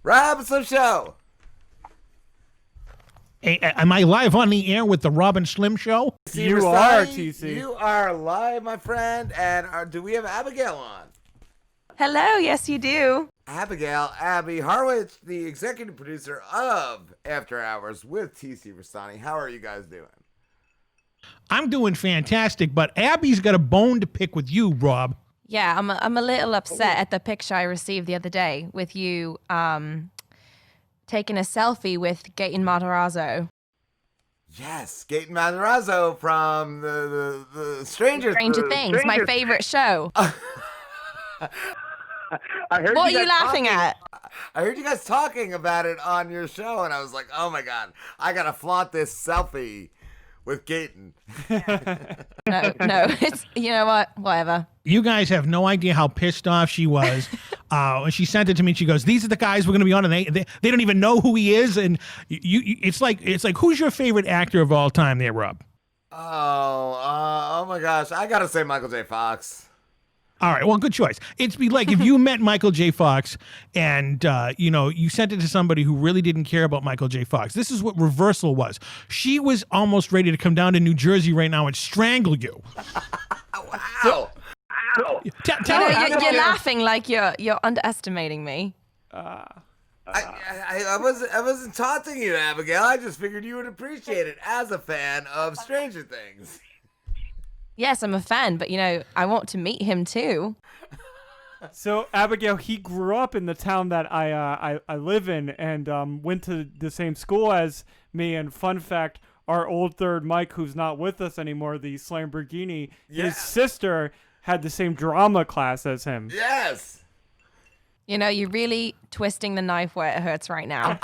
Rob Slim Show. Hey, am I live on the air with the Robin Slim Show? You are, TC. You are live, my friend. And do we have Abigail on? Hello, yes you do. Abigail, Abby Harwich, the executive producer of After Hours with TC Restani. How are you guys doing? I'm doing fantastic, but Abby's got a bone to pick with you, Rob. Yeah, I'm a little upset at the picture I received the other day with you taking a selfie with Gaten Matarazzo. Yes, Gaten Matarazzo from the Stranger Things, my favorite show. I heard what are you laughing at? I heard you guys talking about it on your show, and I was like, oh my God, I gotta flaunt this selfie with Gaten. No, it's, you know what, whatever. You guys have no idea how pissed off she was. When she sent it to me, she goes, "These are the guys we're going to be on, and they don't even know who he is." And it's like, who's your favorite actor of all time, there, Rob? Oh my gosh, I gotta say Michael J. Fox. All right, well, good choice. It'd be like if you met Michael J. Fox and, you sent it to somebody who really didn't care about Michael J. Fox. This is what reversal was. She was almost ready to come down to New Jersey right now and strangle you. Wow. You're laughing like you're underestimating me. I wasn't taunting you, Abigail. I just figured you would appreciate it as a fan of Stranger Things. Yes, I'm a fan, but, I want to meet him, too. So, Abigail, he grew up in the town that I live in and went to the same school as me. And fun fact, our old third Mike, who's not with us anymore, the Slamborghini, his sister had the same drama class as him. Yes. You're really twisting the knife where it hurts right now.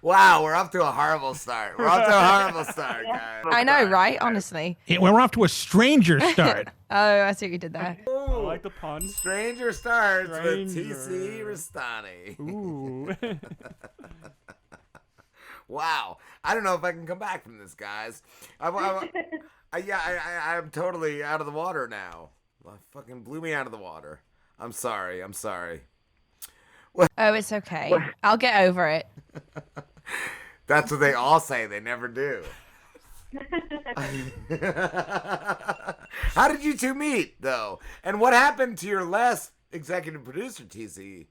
Wow, we're off to a horrible start. Guys. I know, right? Honestly. We're off to a stranger start. Oh, I see what you did there. I like the pun. Stranger starts with TC Restani. Ooh. Wow. I don't know if I can come back from this, guys. I'm totally out of the water now. Fucking blew me out of the water. I'm sorry. Oh, it's okay. I'll get over it. That's what they all say. They never do. How did you two meet, though? And what happened to your last executive producer, TC?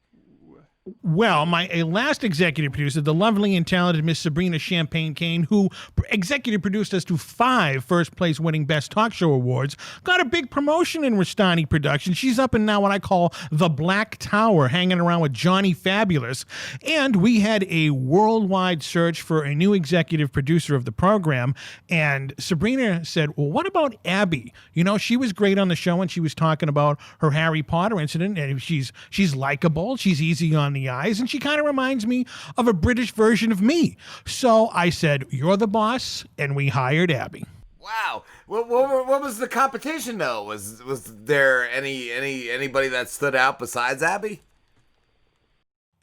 Well, my last executive producer, the lovely and talented Miss Sabrina Champagne-Kane, who executive produced us to 5 first-place winning Best Talk Show awards, got a big promotion in Restani Productions. She's up in now what I call the Black Tower, hanging around with Johnny Fabulous. And we had a worldwide search for a new executive producer of the program. And Sabrina said, well, what about Abby? She was great on the show, and she was talking about her Harry Potter incident. And she's likable. She's easy on the eyes, and she kind of reminds me of a British version of me. So I said, you're the boss, and we hired Abby. Wow. What was the competition, though? Was there anybody that stood out besides Abby?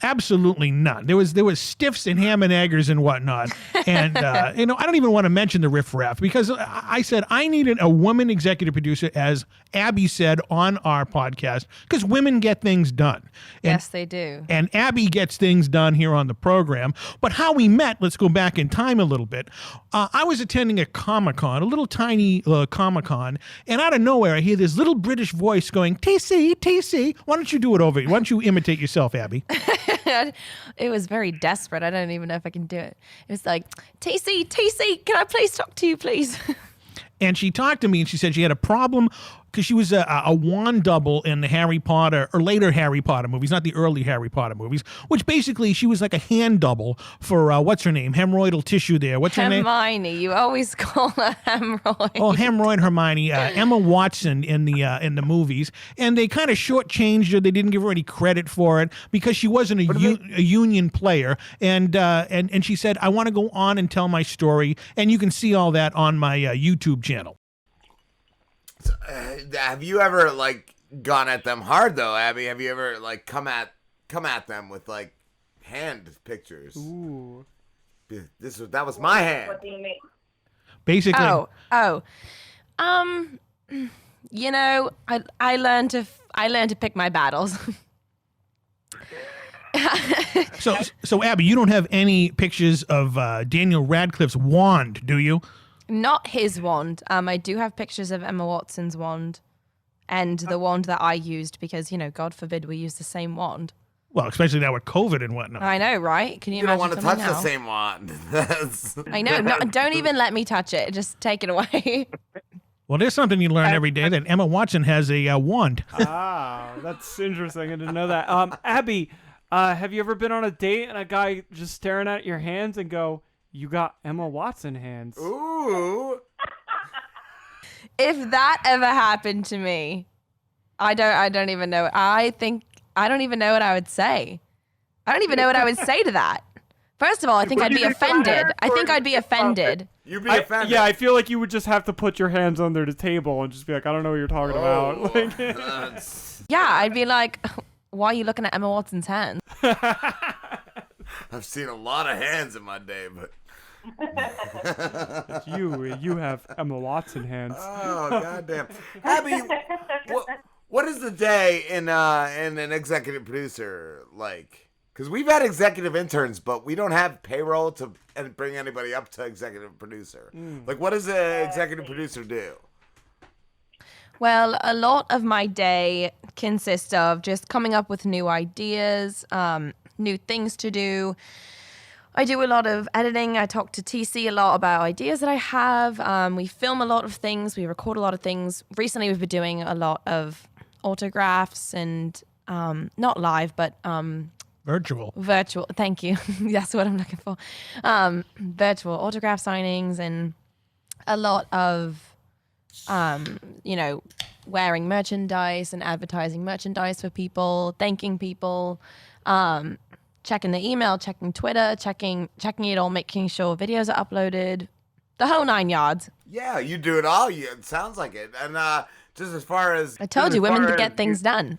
Absolutely none. There was stiffs and ham and eggers and whatnot. And, I don't even want to mention the riffraff because I said I needed a woman executive producer, as Abby said on our podcast, because women get things done. Yes, they do. And Abby gets things done here on the program. But how we met, let's go back in time a little bit. I was attending a Comic-Con, a little tiny Comic-Con, and out of nowhere I hear this little British voice going, TC, why don't you do it over? Why don't you imitate yourself, Abby? It was very desperate. I don't even know if I can do it. It was like, TC, can I please talk to you, please? And she talked to me and she said she had a problem because she was a wand double in the Harry Potter or later Harry Potter movies, not the early Harry Potter movies, which basically she was like a hand double for, what's her name? Hemorrhoidal tissue there. What's her name? Hermione. You always call her hemorrhoid. Oh, hemorrhoid Hermione. Emma Watson in the movies. And they kind of shortchanged her. They didn't give her any credit for it because she wasn't a union player. And she said, I want to go on and tell my story. And you can see all that on my YouTube channel. So, have you ever gone at them hard though, Abby? Have you ever come at them with hand pictures? Ooh. That was my hand. What do you mean? Basically. Oh. you know, I learned to pick my battles. So Abby, you don't have any pictures of Daniel Radcliffe's wand, do you? Not his wand. I do have pictures of Emma Watson's wand and the wand that I used because, you know, God forbid we use the same wand. Well, especially now with COVID and whatnot. I know, right? Can you You don't imagine want to touch now? the same wand. That's... I know. No, don't even let me touch it. Just take it away. Well, there's something you learn every day, that Emma Watson has a wand. That's interesting. I didn't know that. Abby, have you ever been on a date and a guy just staring at your hands and go, "You got Emma Watson hands"? Ooh. If that ever happened to me, I don't even know. I don't even know what I would say. I don't even know what I would say to that. First of all, I think I'd be offended. I think I'd be offended. You'd be offended. Yeah, I feel like you would just have to put your hands under the table and just be like, "I don't know what you're talking about." Like, Yeah, I'd be like, why are you looking at Emma Watson's hands? I've seen a lot of hands in my day, but... you have Emma Watson hands. Oh, goddamn. Abby, what is the day in an executive producer like? Because we've had executive interns, but we don't have payroll to bring anybody up to executive producer. Like, what does an executive producer do? Well, a lot of my day consists of just coming up with new ideas, new things to do. I do a lot of editing. I talk to TC a lot about ideas that I have. We film a lot of things. We record a lot of things. Recently, we've been doing a lot of autographs and not live, but Virtual. Thank you. That's what I'm looking for. Virtual autograph signings and a lot of, you know, wearing merchandise and advertising merchandise for people, thanking people, checking the email, checking Twitter, checking it all, making sure videos are uploaded, the whole 9 yards. Yeah, you do it all. It sounds like it. And just as far as... I told you, women to get things done.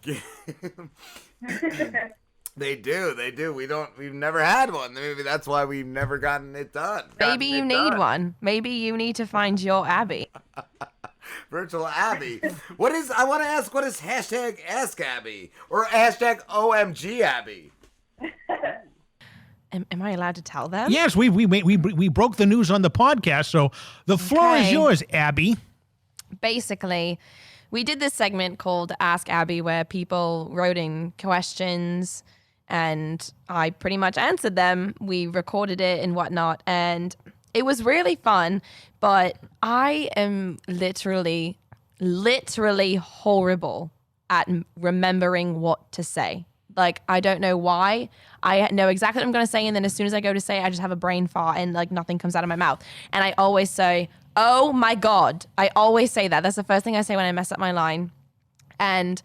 They do. We've never had one. Maybe that's why we've never gotten it done. Maybe you need one. Maybe you need to find your Abby. Virtual Abby. I want to ask, what is hashtag Ask Abby? Or hashtag OMG Abby? Am I allowed to tell them? Yes, we broke the news on the podcast, so the floor is yours, Abby. Basically, we did this segment called Ask Abby where people wrote in questions and I pretty much answered them. We recorded it and whatnot, and it was really fun, but I am literally horrible at remembering what to say. Like, I don't know why. I know exactly what I'm going to say, and then as soon as I go to say it, I just have a brain fart and, like, nothing comes out of my mouth. And I always say, "Oh, my God." I always say that. That's the first thing I say when I mess up my line. And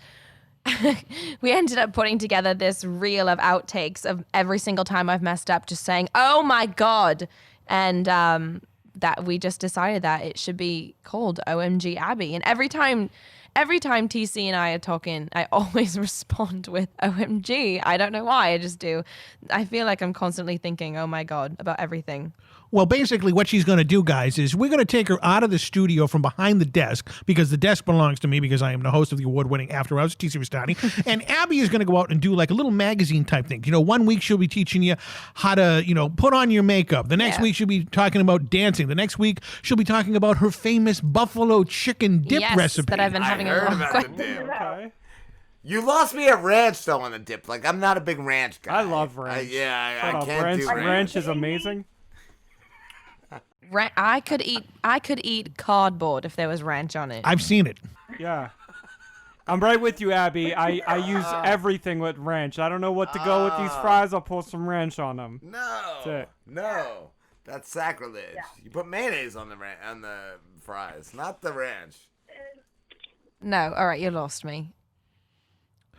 we ended up putting together this reel of outtakes of every single time I've messed up, just saying, "Oh, my God." And that we just decided that it should be called OMG Abby. And every time TC and I are talking, I always respond with OMG. I don't know why. I just do. I feel like I'm constantly thinking, oh my God, about everything. Well, basically what she's going to do, guys, is we're going to take her out of the studio from behind the desk, because the desk belongs to me because I am the host of the award-winning After Hours, TC Restani. And Abby is going to go out and do like a little magazine type thing. You know, one week she'll be teaching you how to, you know, put on your makeup. The next week she'll be talking about dancing. The next week she'll be talking about her famous buffalo chicken dip recipe. That I've been having a lot of Okay. You lost me at ranch, though, on the dip. Like, I'm not a big ranch guy. I love ranch. I can't do ranch. Ranch is amazing. I could eat cardboard if there was ranch on it. I've seen it. Yeah. I'm right with you, Abby. I use everything with ranch. I don't know what to go with these fries. I'll pull some ranch on them. No. That's sacrilege. Yeah. You put mayonnaise on the fries, not the ranch. No, all right, you lost me.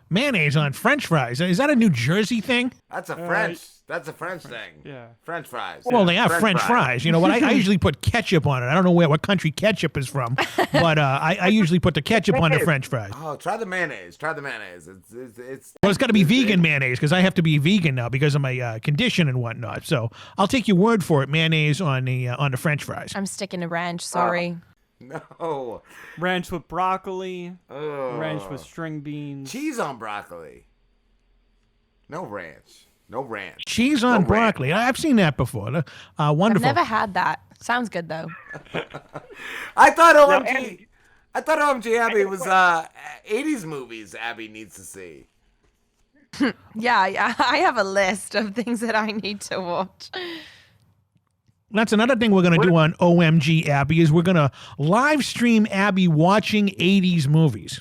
Mayonnaise on French fries. Is that a New Jersey thing? That's a French thing. Yeah. French fries. Well, they are French fries. You know what? I usually put ketchup on it. I don't know what country ketchup is from, but I usually put the ketchup on the French fries. Oh, try the mayonnaise. It's Well, it's got to be vegan mayonnaise, because I have to be vegan now because of my condition and whatnot. So I'll take your word for it. Mayonnaise on the French fries. I'm sticking to ranch. Sorry. No. Ranch with broccoli. Ugh. Ranch with string beans. Cheese on broccoli. No ranch. No ranch. Cheese on No broccoli. I've seen that before. I've Wonderful. never had that. Sounds good though. I thought No, OMG. and- I thought OMG Abby was 80s movies Abby needs to see. Yeah, I have a list of things that I need to watch. That's another thing we're going to do on OMG Abby is we're going to live stream Abby watching 80s movies.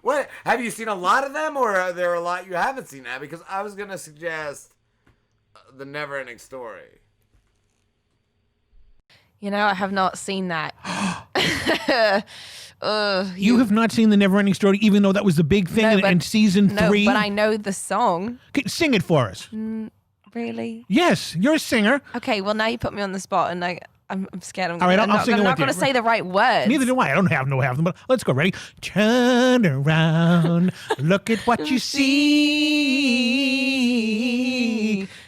What have you seen a lot of them, or are there a lot you haven't seen, Abby? Because I was gonna suggest the Never-Ending Story. You know, I have not seen that. You have not seen the Never-Ending Story, even though that was the big thing in season 3? No, but I know the song. Okay, sing it for us. Really? Yes, you're a singer. Okay, well now you put me on the spot, and I'm scared. All right, I'll sing it I'm with not going you. to say the right words. Neither do I. I don't have them, but let's go. Ready? Turn around, look at what you see.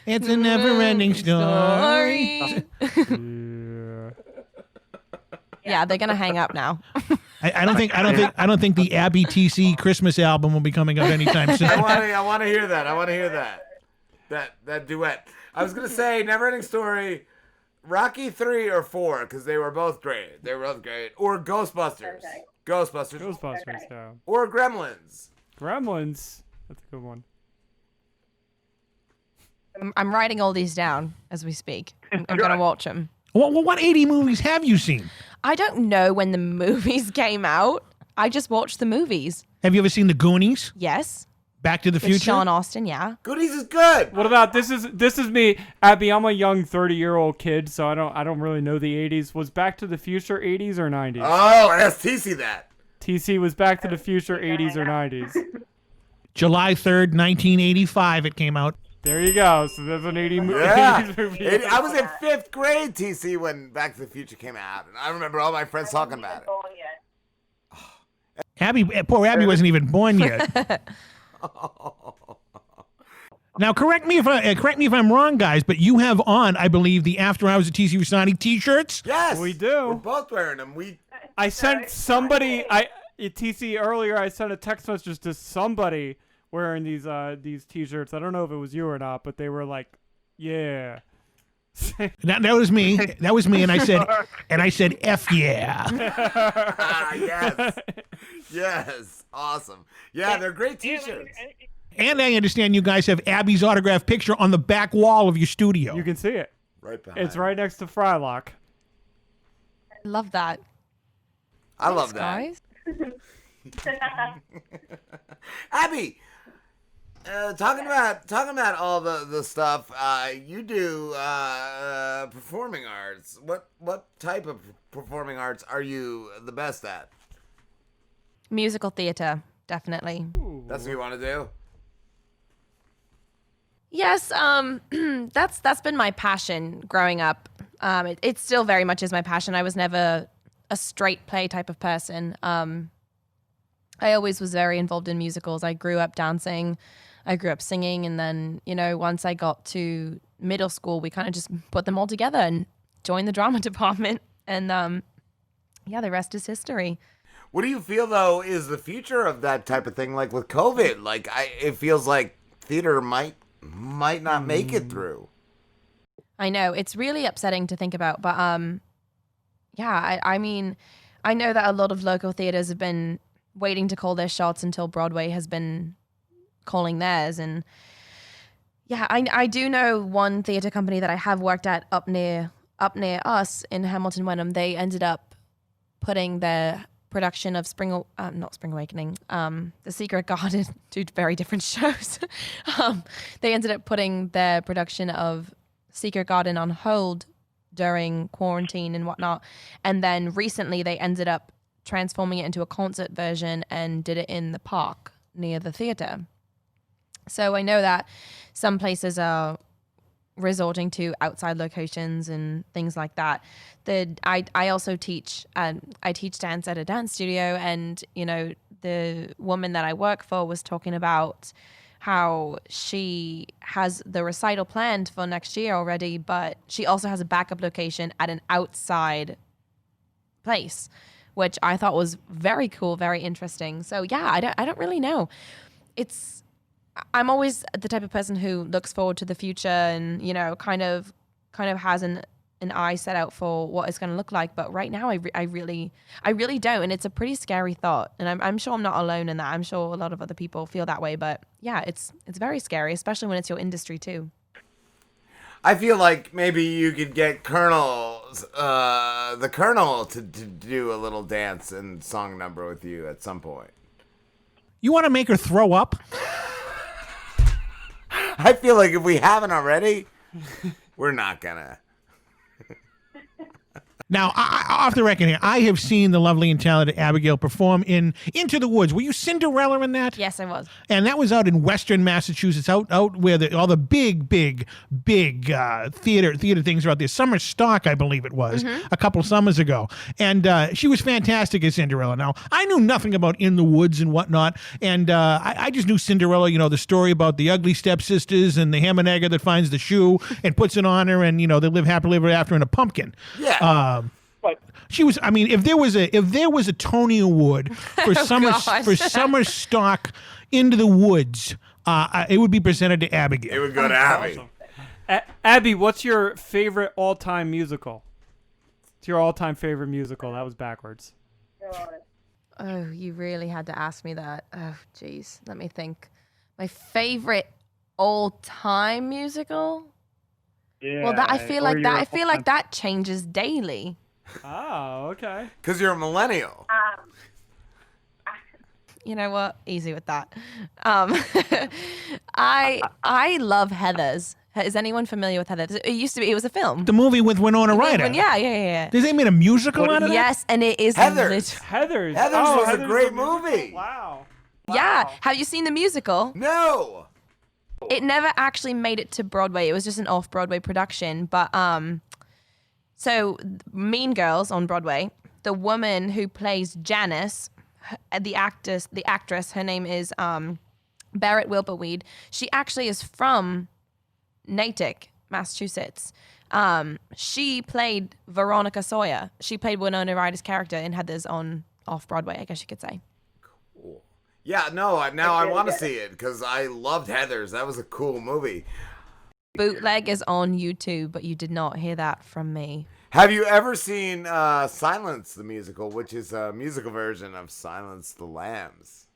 It's a never-ending story. Yeah, they're going to hang up now. I don't think the Abby TC Christmas album will be coming up anytime soon. I want to hear that. I want to hear that duet. I was gonna say Never-Ending Story, Rocky 3 or 4, because they were both great. Or Ghostbusters. Okay. Ghostbusters. Ghostbusters, yeah. Or Gremlins. Gremlins. That's a good one. I'm writing all these down as we speak. I'm going to watch them. Well, what 80 movies have you seen? I don't know when the movies came out. I just watched the movies. Have you ever seen The Goonies? Yes. Back to the With Future? Sean Austin, yeah. Goonies is good. What about this is me, Abby, I'm a young 30-year-old kid, so I don't really know the 80s. Was Back to the Future 80s or 90s? Oh, ask TC that. TC was Back to the Future 80s or 90s. July 3rd, 1985 it came out. There you go. So there's an 80 Yeah. 80s movie. I was in 5th grade, TC, when Back to the Future came out. And I remember all my friends talking about it. Born yet. Poor Abby wasn't even born yet. Now, correct me if I'm wrong, guys, but you have on, I believe, the After Hours at TC Restani t-shirts. Yes. We do. We're both wearing them. I sent somebody TC earlier, I sent a text message to somebody wearing these t-shirts. I don't know if it was you or not, but they were like, yeah. That was me. That was me, and I said, F yeah. Yes. Yes. Awesome. Yeah, they're great t-shirts. And I understand you guys have Abby's autographed picture on the back wall of your studio. You can see it. Right behind. It's right next to Frylock. I love that. I love Thanks, that. guys. Abby, talking about all the stuff you do, performing arts. What type of performing arts are you the best at? Musical theater, definitely. That's what you want to do. Yes, that's been my passion growing up. It still very much is my passion. I was never a straight play type of person. I always was very involved in musicals. I grew up dancing, I grew up singing, and then, once I got to middle school, we kind of just put them all together and joined the drama department. And the rest is history. What do you feel though is the future of that type of thing? Like with COVID, it feels like theater might not make it through. I know it's really upsetting to think about, but I mean, I know that a lot of local theaters have been waiting to call their shots until Broadway has been calling theirs, and I do know one theater company that I have worked at up near us in Hamilton Wenham. They ended up putting their production of not Spring Awakening, The Secret Garden, two very different shows. They ended up putting their production of Secret Garden on hold during quarantine and whatnot. And then recently they ended up transforming it into a concert version and did it in the park near the theater. So I know that some places are resorting to outside locations and things like that. I also teach. I teach dance at a dance studio, and the woman that I work for was talking about how she has the recital planned for next year already, but she also has a backup location at an outside place, which I thought was very cool, very interesting. So yeah, I don't really know. I'm always the type of person who looks forward to the future and, you know, kind of has an eye set out for what it's going to look like. But right now, I really don't. And it's a pretty scary thought. And I'm sure I'm not alone in that. I'm sure a lot of other people feel that way. But yeah, it's very scary, especially when it's your industry too. I feel like maybe you could get the Colonel to do a little dance and song number with you at some point. You want to make her throw up? I feel like if we haven't already, we're not gonna. Now, off the record here, I have seen the lovely and talented Abigail perform in Into the Woods. Were you Cinderella in that? Yes, I was. And that was out in Western Massachusetts, out where all the big theater things are out there. Summer Stock, I believe it was, a couple summers ago. And she was fantastic as Cinderella. Now, I knew nothing about In the Woods and whatnot, and I just knew Cinderella, you know, the story about the ugly stepsisters and the ham and egger that finds the shoe and puts it on her, and, you know, they live happily ever after in a pumpkin. Yeah. She was. I mean, if there was a Tony Award for summer stock Into the Woods, it would be presented to Abigail. It would go to Abby. Awesome. Abby, what's your favorite all-time musical? It's your all-time favorite musical. That was backwards. Oh, you really had to ask me that. Oh, jeez. Let me think. My favorite all-time musical? Yeah. Well, I feel like that changes daily. Oh, okay. Because you're a millennial. You know what? Easy with that. I love Heathers. Is anyone familiar with Heathers? It was a film. The movie with Winona Ryder. Yeah. Did they make a musical out of that? Yes, and it is Heathers. Heathers. Heathers was a Heathers great the musical? movie. Wow. Yeah. Have you seen the musical? No. It never actually made it to Broadway. It was just an off-Broadway production. But so Mean Girls on Broadway, the woman who plays Janice, the actress, her name is Barrett Wilberweed. She actually is from Natick, Massachusetts. She played Veronica Sawyer. She played Winona Ryder's character in Heathers on off-Broadway, I guess you could say. Cool. Yeah, no, now I want to see it because I loved Heathers. That was a cool movie. Bootleg is on YouTube, but you did not hear that from me. Have you ever seen Silence the Musical, which is a musical version of Silence the Lambs?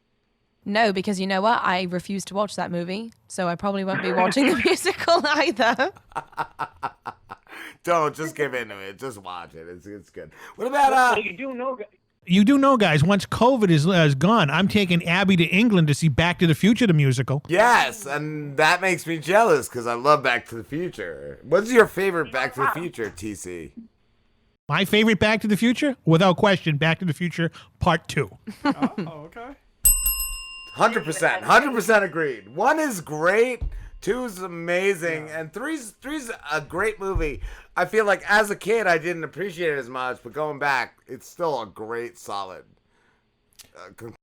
No, because you know what? I refuse to watch that movie, so I probably won't be watching the musical either. Don't just give into it. Just watch it. It's good. What about You do know, guys, once COVID is gone, I'm taking Abby to England to see Back to the Future, the musical. Yes, and that makes me jealous because I love Back to the Future. What's your favorite Back to the Future, TC? My favorite Back to the Future? Without question, Back to the Future Part 2. Oh, okay. 100% agreed. 1 is great, 2 is amazing, and three's a great movie. I feel like as a kid I didn't appreciate it as much, but going back, it's still a great, solid.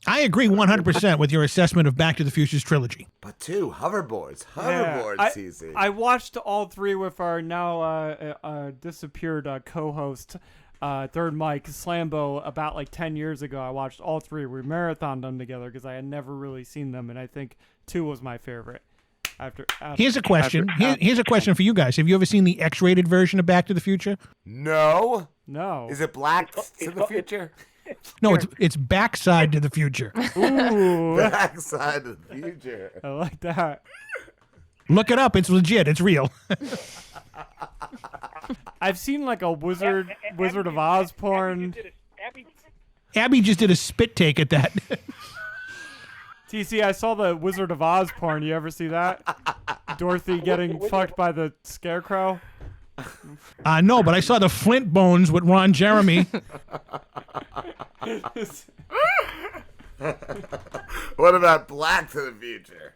I agree 100% with your assessment of Back to the Future's trilogy. But 2, hoverboards, Yeah. TC. I watched all 3 with our now disappeared co-host, Third Mike Slambo, about like 10 years ago. I watched all 3. We marathoned them together because I had never really seen them, and I think 2 was my favorite. Here's a question. Here's a question for you guys. Have you ever seen the X-rated version of Back to the Future? No. No. Is it Black to the Future? No, it's Backside to the Future. Ooh. Backside to the Future. I like that. Look it up. It's legit. It's real. I've seen like a Wizard of Oz porn. Abby just did a spit take at that. TC, I saw the Wizard of Oz porn. You ever see that? Dorothy getting fucked by the scarecrow? No, but I saw the Flint Bones with Ron Jeremy. What about Black to the Future?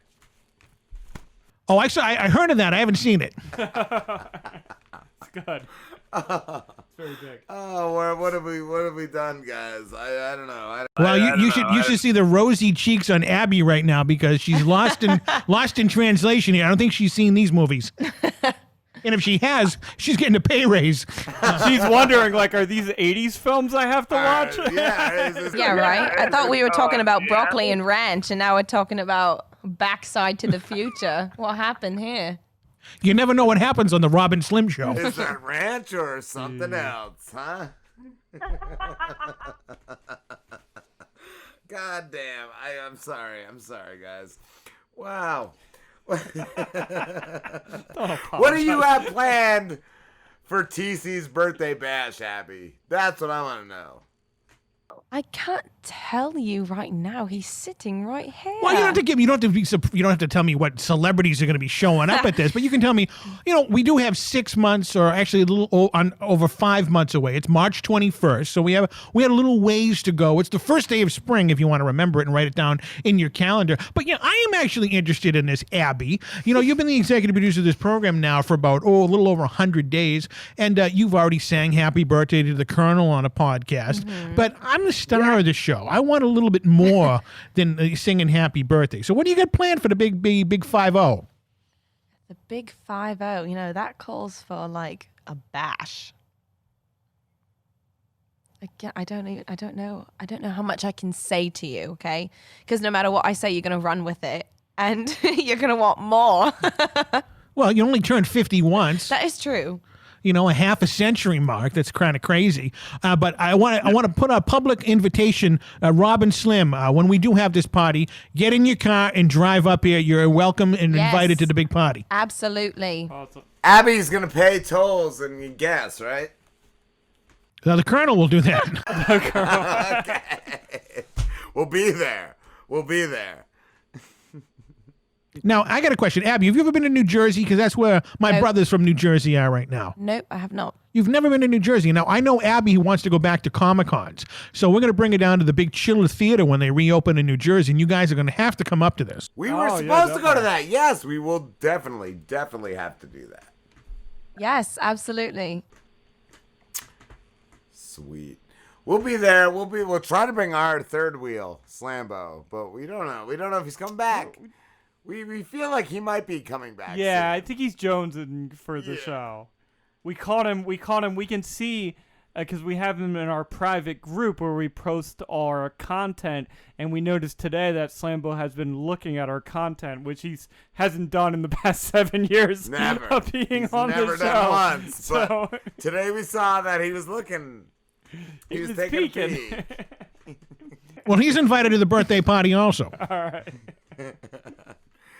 Oh, I heard of that. I haven't seen it. It's good. It's very big. Oh, what have we done, guys? I don't know. Well, you should see the rosy cheeks on Abby right now because she's lost in translation here. I don't think she's seen these movies. And if she has, she's getting a pay raise. She's wondering, like, are these 80s films I have to watch? Yeah, right. I thought we were talking about broccoli and ranch, and now we're talking about Backside to the Future. What happened here? You never know what happens on the Robin Slim Show. Is that ranch or something else, huh? God damn. I'm sorry, guys. Wow. What do you have planned for TC's birthday bash, Abby? That's what I want to know. I can't tell you right now. He's sitting right here. Well, you don't have to tell me what celebrities are going to be showing up at this, but you can tell me, we do have 6 months, or actually a little over 5 months away. It's March 21st, so we had a little ways to go. It's the first day of spring, if you want to remember it and write it down in your calendar. But yeah, I am actually interested in this, Abby. You've been the executive producer of this program now for about a little over 100 days, and you've already sang "Happy Birthday" to the Colonel on a podcast. Mm-hmm. But I'm the star of the show. I want a little bit more than singing "Happy Birthday." So what do you got planned for the big 5-0? The big 5-0, that calls for like a bash. Again, I don't know how much I can say to you, okay? Because no matter what I say, you're going to run with it, and you're going to want more. Well, you only turned 50 once. That is true. A half a century mark. That's kind of crazy. But I want to put a public invitation, Robin Slim, when we do have this party, get in your car and drive up here. You're welcome and invited to the big party. Absolutely. Awesome. Abby's going to pay tolls and gas, right? Now, the Colonel will do that. Okay. We'll be there. Now, I got a question. Abby, have you ever been to New Jersey? Because that's where my brothers from New Jersey are right now. Nope, I have not. You've never been to New Jersey. Now, I know Abby who wants to go back to Comic-Cons. So we're going to bring her down to the big Chiller Theater when they reopen in New Jersey, and you guys are going to have to come up to this. We were supposed to go to that. Yes, we will definitely have to do that. Yes, absolutely. Sweet. We'll be there. We'll try to bring our third wheel, Slambo, but we don't know. We don't know if he's coming back. We feel like he might be coming back. Yeah, soon. I think he's jonesing for the show. We caught him. We can see because we have him in our private group where we post our content, and we noticed today that Slambo has been looking at our content, which he hasn't done in the past 7 years. Never. Of being he's on never the done show. once. So but today we saw that he was looking. He was taking peeking. a peek. Well, he's invited to the birthday party also. All right.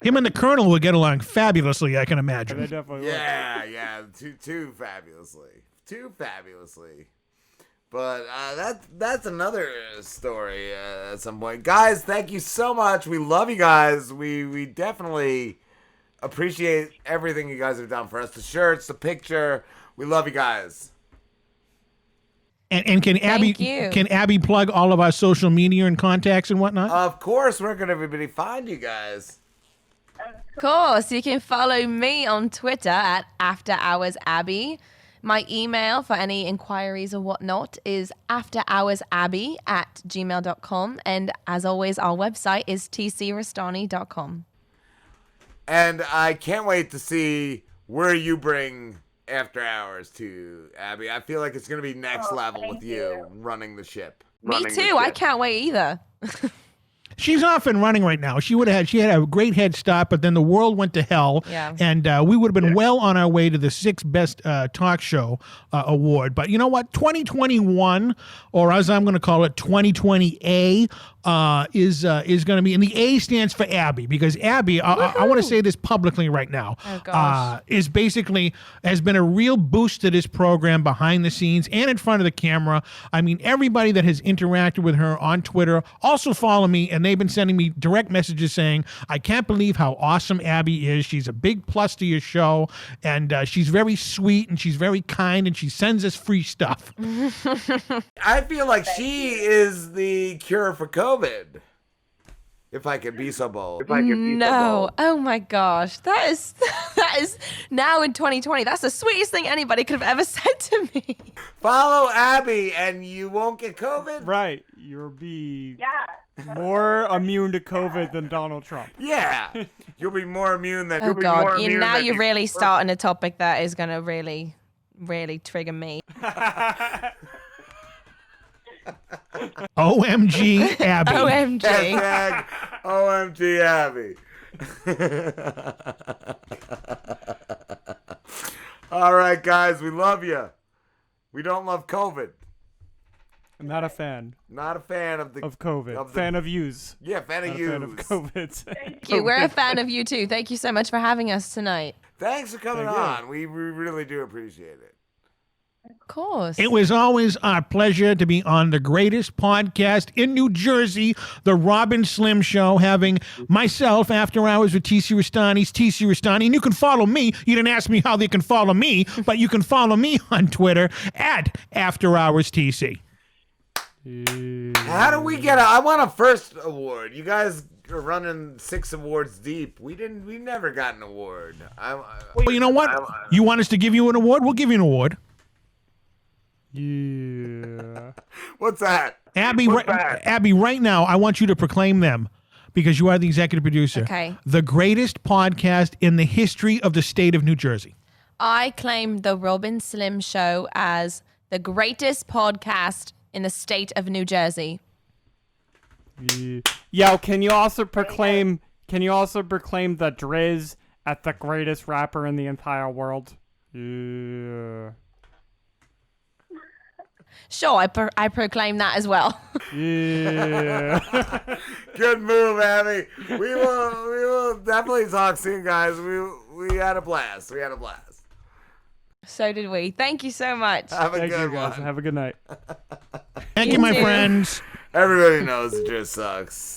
Him and the Colonel will get along fabulously, I can imagine. They definitely will. Yeah, too fabulously. But that's another story at some point. Guys, thank you so much. We love you guys. We definitely appreciate everything you guys have done for us. The shirts, the picture. We love you guys. And can Abby plug all of our social media and contacts and whatnot? Of course, where can everybody find you guys? Of course, you can follow me on Twitter at AfterHoursAbby. My email for any inquiries or whatnot is afterhoursabby@gmail.com. And as always, our website is tcrestani.com. And I can't wait to see where you bring After Hours to, Abby. I feel like it's going to be next level with you running the ship. Me too. I can't wait either. She's off and running right now. She had a great head start, but then the world went to hell, and we would have been well on our way to the 6th best talk show award. But you know what? 2021, or as I'm going to call it, 2020A, is going to be, and the A stands for Abby, because Abby, I want to say this publicly right now, is basically has been a real boost to this program behind the scenes and in front of the camera. I mean, everybody that has interacted with her on Twitter also follow me, and they've been sending me direct messages saying, I can't believe how awesome Abby is. She's a big plus to your show, and she's very sweet, and she's very kind, and she sends us free stuff. I feel like she is the cure for COVID. If I could be so bold. No. Oh my gosh. That is that is now in 2020. That's the sweetest thing anybody could have ever said to me. Follow Abby and you won't get COVID? Right. You'll be more immune to COVID than Donald Trump. Yeah. You'll be more immune than Oh God. Now you're really starting a topic that is gonna really, really trigger me. OMG Abby. OMG. Hashtag OMG Abby. All right, guys, we love you. We don't love COVID. I'm not a fan Not a fan of COVID. Fan of yous. Yeah, fan of Not a you. fan of COVID. Thank you. We're a fan of you too. Thank you so much for having us tonight. Thanks for coming Thank you. on. We really do appreciate it. Of course. It was always our pleasure to be on the greatest podcast in New Jersey, The Robin Slim Show, having myself After Hours with TC Restani's TC Restani. And you can follow me. You didn't ask me how they can follow me, but you can follow me on Twitter at After Hours TC. How do we get I want a first award. You guys are running 6 awards deep. We never got an award. Well, you know what? You want us to give you an award? We'll give you an award. Yeah. What's that? Abby, Abby, right now, I want you to proclaim them because you are the executive producer. Okay. The greatest podcast in the history of the state of New Jersey. I claim the Robin Slim Show as the greatest podcast in the state of New Jersey. Yo, can you also proclaim the Driz at the greatest rapper in the entire world? Yeah. Sure, I proclaim that as well. Yeah. Good move, Abby. We will definitely talk soon, guys. We had a blast. So did we. Thank you so much. Have a Thank good you guys. one. Have a good night. Thank you, my too. friends. Everybody knows it just sucks.